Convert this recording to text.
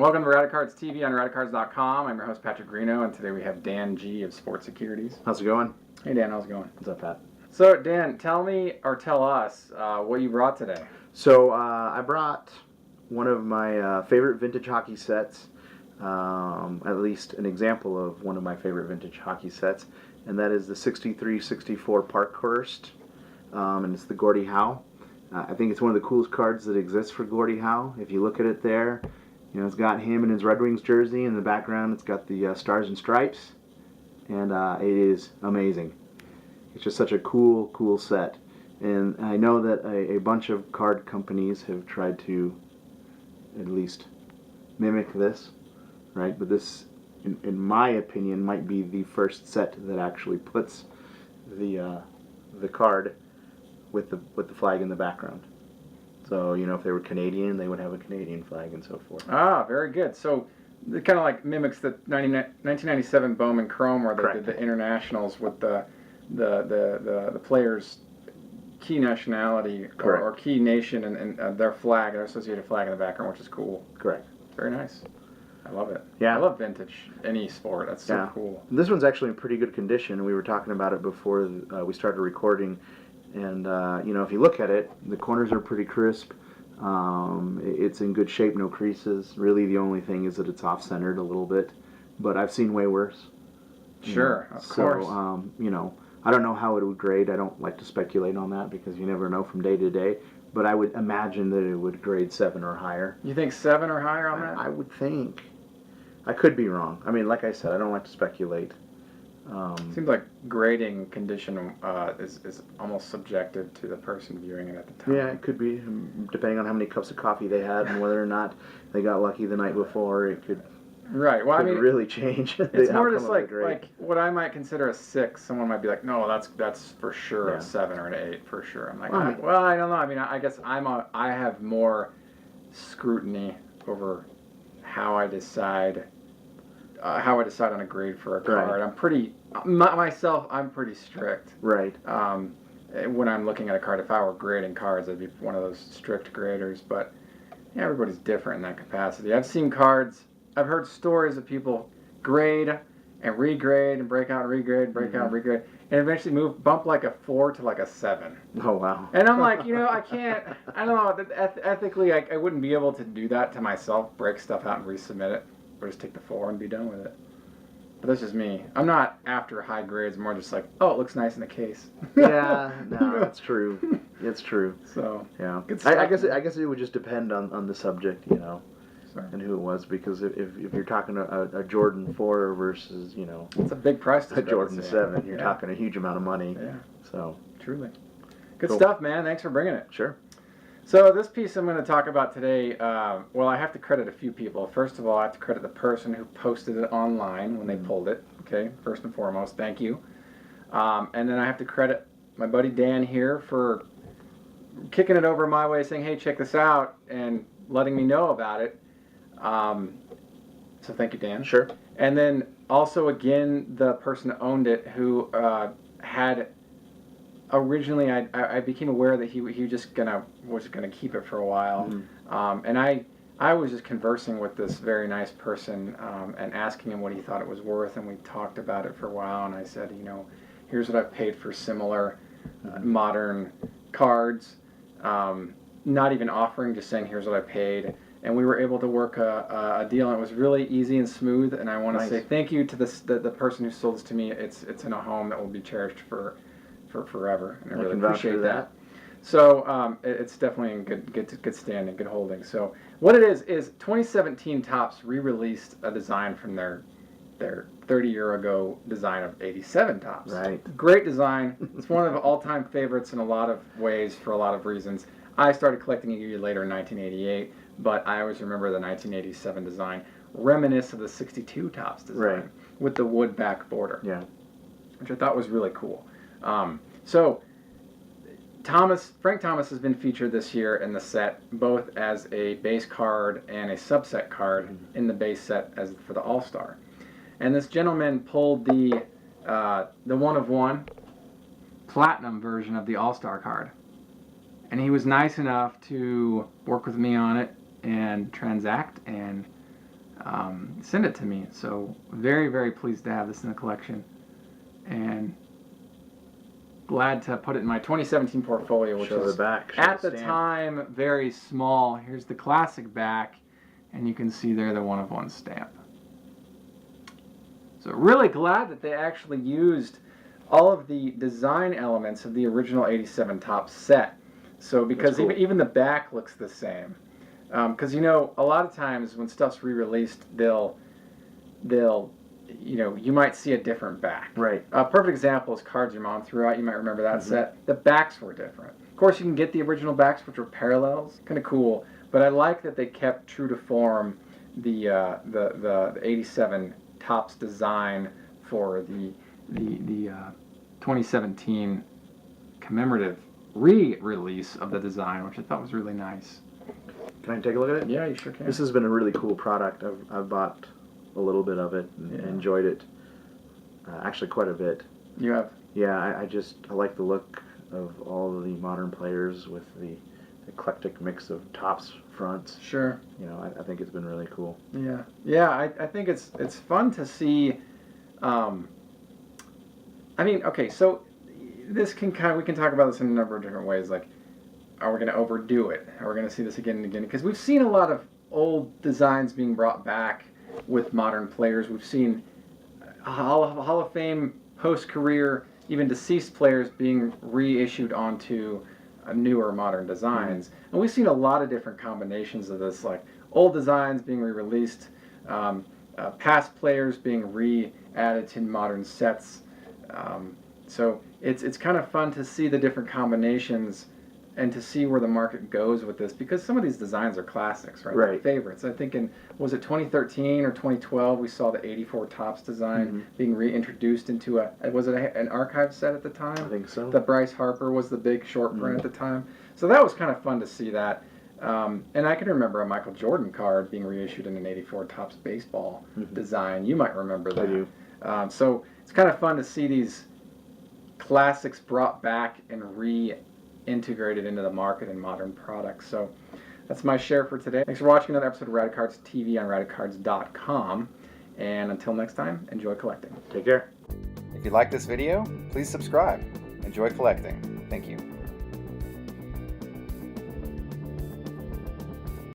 Welcome to Radicards TV on Radicards.com. I'm your host, Patrick Greeno, and today we have Dan G. of Sports Securities. How's it going? Hey, Dan, how's it going? What's up, Pat? So, Dan, tell me or tell us what you brought today. So, I brought one of my favorite vintage hockey sets, at least an example of one of my favorite vintage hockey sets, and that is the 63-64 Parkhurst, and it's the Gordie Howe. I think it's one of the coolest cards that exists for Gordie Howe. If you look at it there, you know, it's got him in his Red Wings jersey. In the background, it's got the Stars and Stripes, and it is amazing. It's just such a cool set. And I know that a bunch of card companies have tried to at least mimic this, right? But this, in my opinion, might be the first set that actually puts the card with the flag in the background. So, you know, if they were Canadian, they would have a Canadian flag and so forth. Ah, very good. So it kind of like mimics the 1997 Bowman Chrome, where they did the internationals with the players' key nationality or key nation and their flag, their associated flag in the background, which is cool. Correct. Very nice. I love it. Yeah. I love vintage, any sport. That's so cool. This one's actually in pretty good condition. We were talking about it before we started recording. And, you know, if you look at it, the corners are pretty crisp. It's in good shape, no creases. Really, the only thing is that it's off-centered a little bit. But I've seen way worse. Sure, of course. So, you know, I don't know how it would grade. I don't like to speculate on that because you never know from day to day. But I would imagine that it would grade 7 or higher. You think 7 or higher on that? I would think. I could be wrong. I mean, like I said, I don't like to speculate. Seems like grading condition is almost subjective to the person viewing it at the time. Yeah, it could be, depending on how many cups of coffee they had and whether or not they got lucky the night before. It could Well, I mean, really change. It's more just like what I might consider a 6. Someone might be like, no, that's for sure a 7 or an 8 for sure. I'm like, I don't know. I mean, I guess I have more scrutiny over how I decide on a grade for a card. Right. I'm pretty I'm pretty strict. Right. When I'm looking at a card, if I were grading cards, I'd be one of those strict graders. But yeah, everybody's different in that capacity. I've seen cards. I've heard stories of people grade and regrade and break out and regrade, break out and regrade, and eventually bump like a 4 to like a 7. Oh, wow. And I'm like, you know, I don't know, ethically I wouldn't be able to do that to myself, break stuff out and resubmit it, or just take the 4 and be done with it. But that's just me. I'm not after high grades, more just like, oh, it looks nice in the case. Yeah, no, that's true. It's true. So, yeah. I guess it would just depend on the subject, you know. Sorry. And who it was, because if you're talking a Jordan 4 versus, you know, it's a big price to a Jordan 7, you're talking a huge amount of money. Yeah. So truly. Good stuff, man. Thanks for bringing it. Sure. So this piece I'm going to talk about today, well, I have to credit a few people. First of all, I have to credit the person who posted it online when they pulled it. Okay, first and foremost, thank you. And then I have to credit my buddy Dan here for kicking it over my way, saying, hey, check this out, and letting me know about it. So thank you, Dan. Sure. And then also, again, the person that owned it who had originally, I became aware that he was just gonna keep it for a while. Mm-hmm. And I was just conversing with this very nice person and asking him what he thought it was worth, and we talked about it for a while, and I said, you know, here's what I've paid for similar modern cards, not even offering, just saying here's what I paid. And we were able to work a deal, and it was really easy and smooth. And I want to say thank you to the person who sold this to me. It's in a home that will be cherished for forever, and I really appreciate that. So it's definitely in good standing, good holding. So what it is 2017 Topps re-released a design from their 30-year ago design of 87 Topps. Right. Great design. It's one of the all-time favorites in a lot of ways for a lot of reasons. I started collecting a year later in 1988. But I always remember the 1987 design, reminisce of the 62 Topps design with the wood back border, which I thought was really cool. So Frank Thomas has been featured this year in the set, both as a base card and a subset card in the base set as for the All-Star. And this gentleman pulled the 1-of-1 platinum version of the All-Star card. And he was nice enough to work with me on it and transact and send it to me. So very, very pleased to have this in the collection, and glad to put it in my 2017 portfolio, which Show is the back. Show at the stamp. time very small. Here's the classic back, and you can see there the 1-of-1 stamp. So really glad that they actually used all of the design elements of the original 87 Topps set. So because That's cool. even the back looks the same. Because you know, a lot of times when stuff's re-released, they'll you know, you might see a different back. Right. A perfect example is Cards Your Mom Threw Out. You might remember that set. The backs were different. Of course, you can get the original backs, which were parallels. Kind of cool. But I like that they kept true to form the 87 Topps design for the 2017 commemorative re-release of the design, which I thought was really nice. Can I take a look at it? Yeah, you sure can. This has been a really cool product. I've bought a little bit of it and enjoyed it. Actually, quite a bit. You have? Yeah, I like the look of all of the modern players with the eclectic mix of Topps fronts. Sure. You know, I think it's been really cool. Yeah, yeah. I think it's fun to see. I mean, okay, so this can we can talk about this in a number of different ways. Like, are we going to overdo it? Are we going to see this again and again? Because we've seen a lot of old designs being brought back with modern players. We've seen Hall of Fame post-career, even deceased players being reissued onto newer modern designs. And we've seen a lot of different combinations of this, like old designs being re-released, past players being re-added to modern sets. So it's kind of fun to see the different combinations and to see where the market goes with this, because some of these designs are classics, right? Right. They're favorites. I think was it 2013 or 2012 we saw the 84 Topps design being reintroduced into an archive set at the time? I think so. The Bryce Harper was the big short print at the time. So that was kind of fun to see that. And I can remember a Michael Jordan card being reissued in an 84 Topps baseball design. You might remember that. I do. So it's kind of fun to see these classics brought back and reintegrated into the market in modern products. So that's my share for today. Thanks for watching another episode of Radicards TV on Radicards.com. And until next time, enjoy collecting. Take care. If you like this video, please subscribe. Enjoy collecting. Thank you.